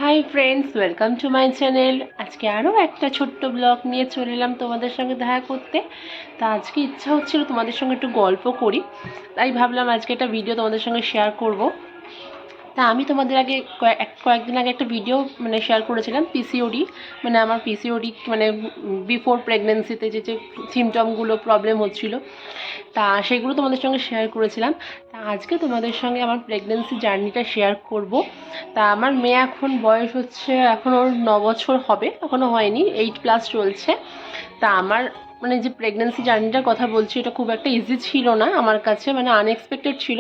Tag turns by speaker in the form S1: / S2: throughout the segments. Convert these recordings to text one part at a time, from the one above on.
S1: Hi friends, welcome to my channel. আজকে আরও একটা ছোট্ট ব্লগ নিয়ে চলে এলাম তোমাদের সঙ্গে দেখা করতে। তা আজকে ইচ্ছা হচ্ছিল তোমাদের সঙ্গে একটু গল্প করি, তাই ভাবলাম আজকে একটা ভিডিও তোমাদের সঙ্গে শেয়ার করব। তা আমি তোমাদের আগে কয়েকদিন আগে একটা ভিডিও শেয়ার করেছিলাম পিসিওডি, আমার পিসিওডি বিফোর প্রেগনেন্সিতে যে সিমটমগুলো প্রবলেম হচ্ছিল, তা সেগুলো তোমাদের সঙ্গে শেয়ার করেছিলাম। তা আজকে তোমাদের সঙ্গে আমার প্রেগনেন্সি জার্নিটা শেয়ার করব। তা আমার মেয়ে এখন বয়স হচ্ছে, এখন ওর 9 বছর হবে, এখনও হয়নি, 8+ চলছে। তা আমার যে প্রেগনেন্সি জার্নিটার কথা বলছি, এটা খুব একটা ইজি ছিল না আমার কাছে, আনএক্সপেক্টেড ছিল।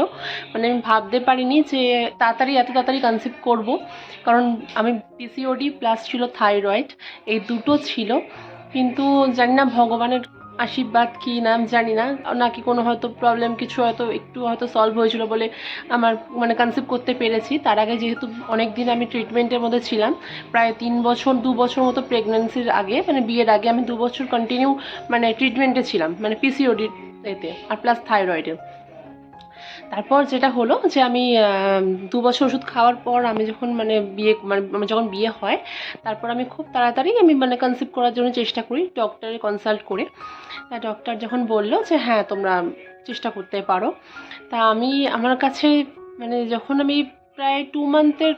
S1: আমি ভাবতে পারিনি যে এত তাড়াতাড়ি কনসিভ করব, কারণ আমি পিসিওডি প্লাস ছিল থাইরয়েড, এই দুটো ছিল। কিন্তু জানি না ভগবানের আশীর্বাদ কি নাম জানি না, নাকি কোনো হয়তো প্রবলেম কিছু একটু সলভ হয়েছিল বলে আমার কনসিভ করতে পেরেছি। তার আগে যেহেতু অনেক দিন আমি ট্রিটমেন্টের মধ্যে ছিলাম, প্রায় 2 বছর মতো প্রেগনেন্সির আগে, বিয়ের আগে আমি 2 বছর কন্টিনিউ ট্রিটমেন্টে ছিলাম, পিসিওডি এতে আর প্লাস থাইরয়েডে। তারপর যেটা হলো যে আমি 2 বছর ওষুধ খাওয়ার পর আমি যখন যখন বিয়ে হয়, তারপর আমি খুব তাড়াতাড়ি আমি কনসিভ করার জন্য চেষ্টা করি ডক্টরে কনসাল্ট করে। তা ডক্টর যখন বললো যে হ্যাঁ তোমরা চেষ্টা করতে পারো, তা আমি আমার কাছে যখন আমি প্রায় 2 মান্থের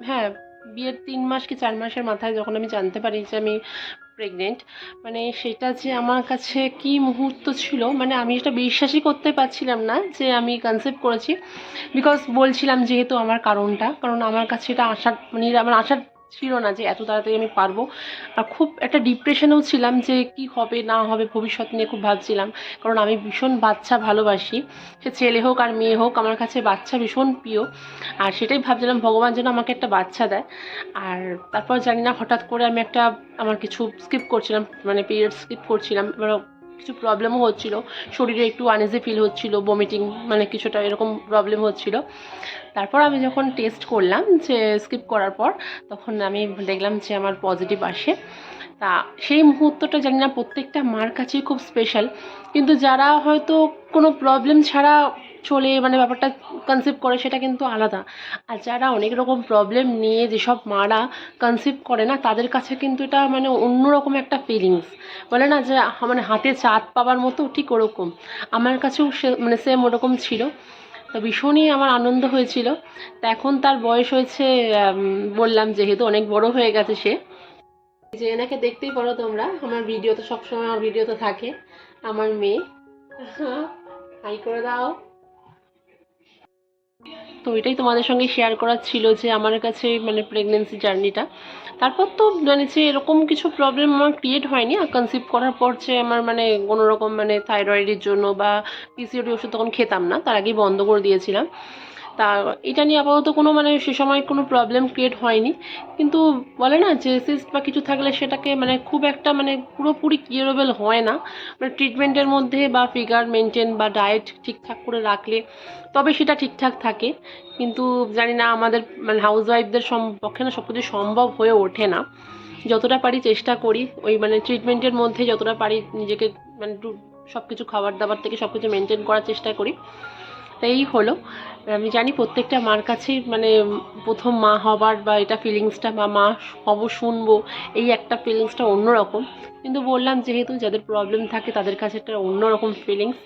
S1: হ্যাঁ, বিয়ের 3 মাস কি 4 মাসের মাথায় যখন আমি জানতে পারি যে আমি প্রেগনেন্ট, সেটা যে আমার কাছে কি মুহূর্ত ছিল, আমি এটা বিশ্বাসই করতে পারছিলাম না যে আমি কনসিভ করেছি। বিকজ বলছিলাম যেহেতু আমার কারণ আমার কাছে এটা আমার আশা ছিল না যে এত তাড়াতাড়ি আমি পারবো। আর খুব একটা ডিপ্রেশনেও ছিলাম যে কি হবে না হবে, ভবিষ্যৎ নিয়ে খুব ভাবছিলাম, কারণ আমি ভীষণ বাচ্চা ভালোবাসি, সে ছেলে হোক আর মেয়ে হোক, আমার কাছে বাচ্চা ভীষণ প্রিয়। আর সেটাই ভাবছিলাম ভগবান যেন আমাকে একটা বাচ্চা দেয়। আর তারপর জানি না হঠাৎ করে আমি আমার কিছু স্কিপ করছিলাম, পিরিয়ড স্কিপ করছিলাম, এবার কিছু প্রবলেমও হচ্ছিলো, শরীরে একটু আনইজি ফিল হচ্ছিলো, বমিটিং কিছুটা এরকম প্রবলেম হচ্ছিলো। তারপর আমি যখন টেস্ট করলাম যে স্কিপ করার পর, তখন আমি দেখলাম যে আমার পজিটিভ আসে। তা সেই মুহূর্তটা জানি না প্রত্যেকটা মার কাছেই খুব স্পেশাল, কিন্তু যারা হয়তো কোনো প্রবলেম ছাড়া চলে ব্যাপারটা কনসিভ করে, সেটা কিন্তু আলাদা। আর যারা অনেক রকম প্রবলেম নিয়ে যেসব মারা কনসিভ করে না, তাদের কাছে কিন্তু এটা অন্যরকম একটা ফিলিংস, বলে না যে হাতে চাঁদ পাওয়ার মতো, ঠিক ওরকম আমার কাছেও সেম ওরকম ছিল। তো ভীষণই আমার আনন্দ হয়েছিল। তা এখন তার বয়স হয়েছে, বললাম যেহেতু অনেক বড় হয়ে গেছে সে, যে এনাকে দেখতেই পারো তোমরা, আমার ভিডিওতে সবসময় আমার ভিডিওতে থাকে আমার মেয়ে। হাই করে দাও। তো এটাই তোমাদের সঙ্গে শেয়ার করার ছিল যে আমার কাছে প্রেগনেন্সি জার্নিটা। তারপর তো যে এরকম কিছু প্রবলেম আমার ক্রিয়েট হয়নি। আর কনসিভ করার পর যে আমার কোনো রকম থাইরয়েডের জন্য বা পিসিওডি ওষুধ তখন খেতাম না, তার আগেই বন্ধ করে দিয়েছিলাম। তা এটা নিয়ে আপাতত কোনো সে সময় কোনো প্রবলেম ক্রিয়েট হয়নি। কিন্তু বলে না যে সিস্ট বা কিছু থাকলে সেটাকে খুব একটা পুরোপুরি কিউরেবল হয় না, ট্রিটমেন্টের মধ্যে বা ফিগার মেনটেন বা ডায়েট ঠিকঠাক করে রাখলে তবে সেটা ঠিকঠাক থাকে। কিন্তু জানি না আমাদের হাউসওয়াইফদের পক্ষে না সব কিছু সম্ভব হয়ে ওঠে না। যতটা পারি চেষ্টা করি ওই ট্রিটমেন্টের মধ্যে, যতটা পারি নিজেকে একটু সব কিছু খাবার দাবার থেকে সব কিছু মেনটেন করার চেষ্টা করি। এই হলো। আমি জানি প্রত্যেকটা মার কাছেই প্রথম মা হবার বা এটা ফিলিংসটা, বা মা হব শুনবো, এই একটা ফিলিংসটা অন্যরকম। কিন্তু বললাম যেহেতু যাদের প্রবলেম থাকে তাদের কাছে একটা অন্যরকম ফিলিংস।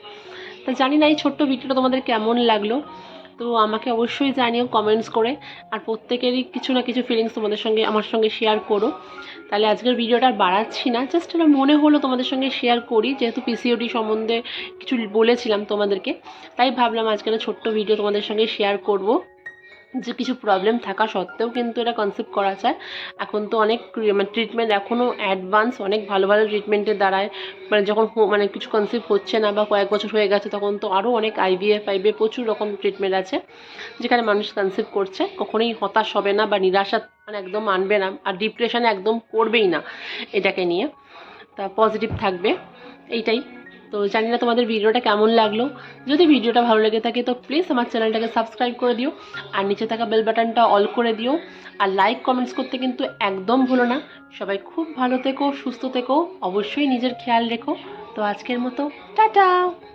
S1: তা জানি না এই ছোট্ট ভিডিওটা তোমাদের কেমন লাগলো, তো আমাকে অবশ্যই জানিও কমেন্টস করে। আর প্রত্যেকেরই কিছু না কিছু ফিলিংস তোমাদের সঙ্গে আমার সঙ্গে শেয়ার করো। তাহলে আজকের ভিডিওটা আর বাড়াচ্ছি না, জাস্ট এটা মনে হলো তোমাদের সঙ্গে শেয়ার করি, যেহেতু পিসিওডি সম্বন্ধে কিছু বলেছিলাম তোমাদেরকে, তাই ভাবলাম আজকে একটা ছোট্ট ভিডিও তোমাদের সঙ্গে শেয়ার করব যে কিছু প্রবলেম থাকা সত্ত্বেও কিন্তু এটা কনসিভ করা যায়। এখন তো অনেক ট্রিটমেন্ট এখনও অ্যাডভান্স, অনেক ভালো ভালো ট্রিটমেন্টের দ্বারায় যখন কিছু কনসিভ হচ্ছে না বা কয়েক বছর হয়ে গেছে, তখন তো আরও অনেক আইভিএফ প্রচুর রকম ট্রিটমেন্ট আছে যেখানে মানুষ কনসিভ করছে। কখনোই হতাশ হবে না বা নিরাশা একদম আনবে না, আর ডিপ্রেশনে একদম পড়বেই না এটাকে নিয়ে, তা পজিটিভ থাকবে, এইটাই। তো জানি না তোমাদের ভিডিওটা কেমন লাগলো। যদি ভিডিওটা ভালো লেগে থাকে তো প্লিজ আমার চ্যানেলটাকে সাবস্ক্রাইব করে দিও, আর নিচে থাকা বেল বাটনটা অল করে দিও, আর লাইক কমেন্টস করতে কিন্তু একদম ভুলো না। সবাই খুব ভালো থেকো, সুস্থ থেকো, অবশ্যই নিজের খেয়াল রেখো। তো আজকের মতো টাটা।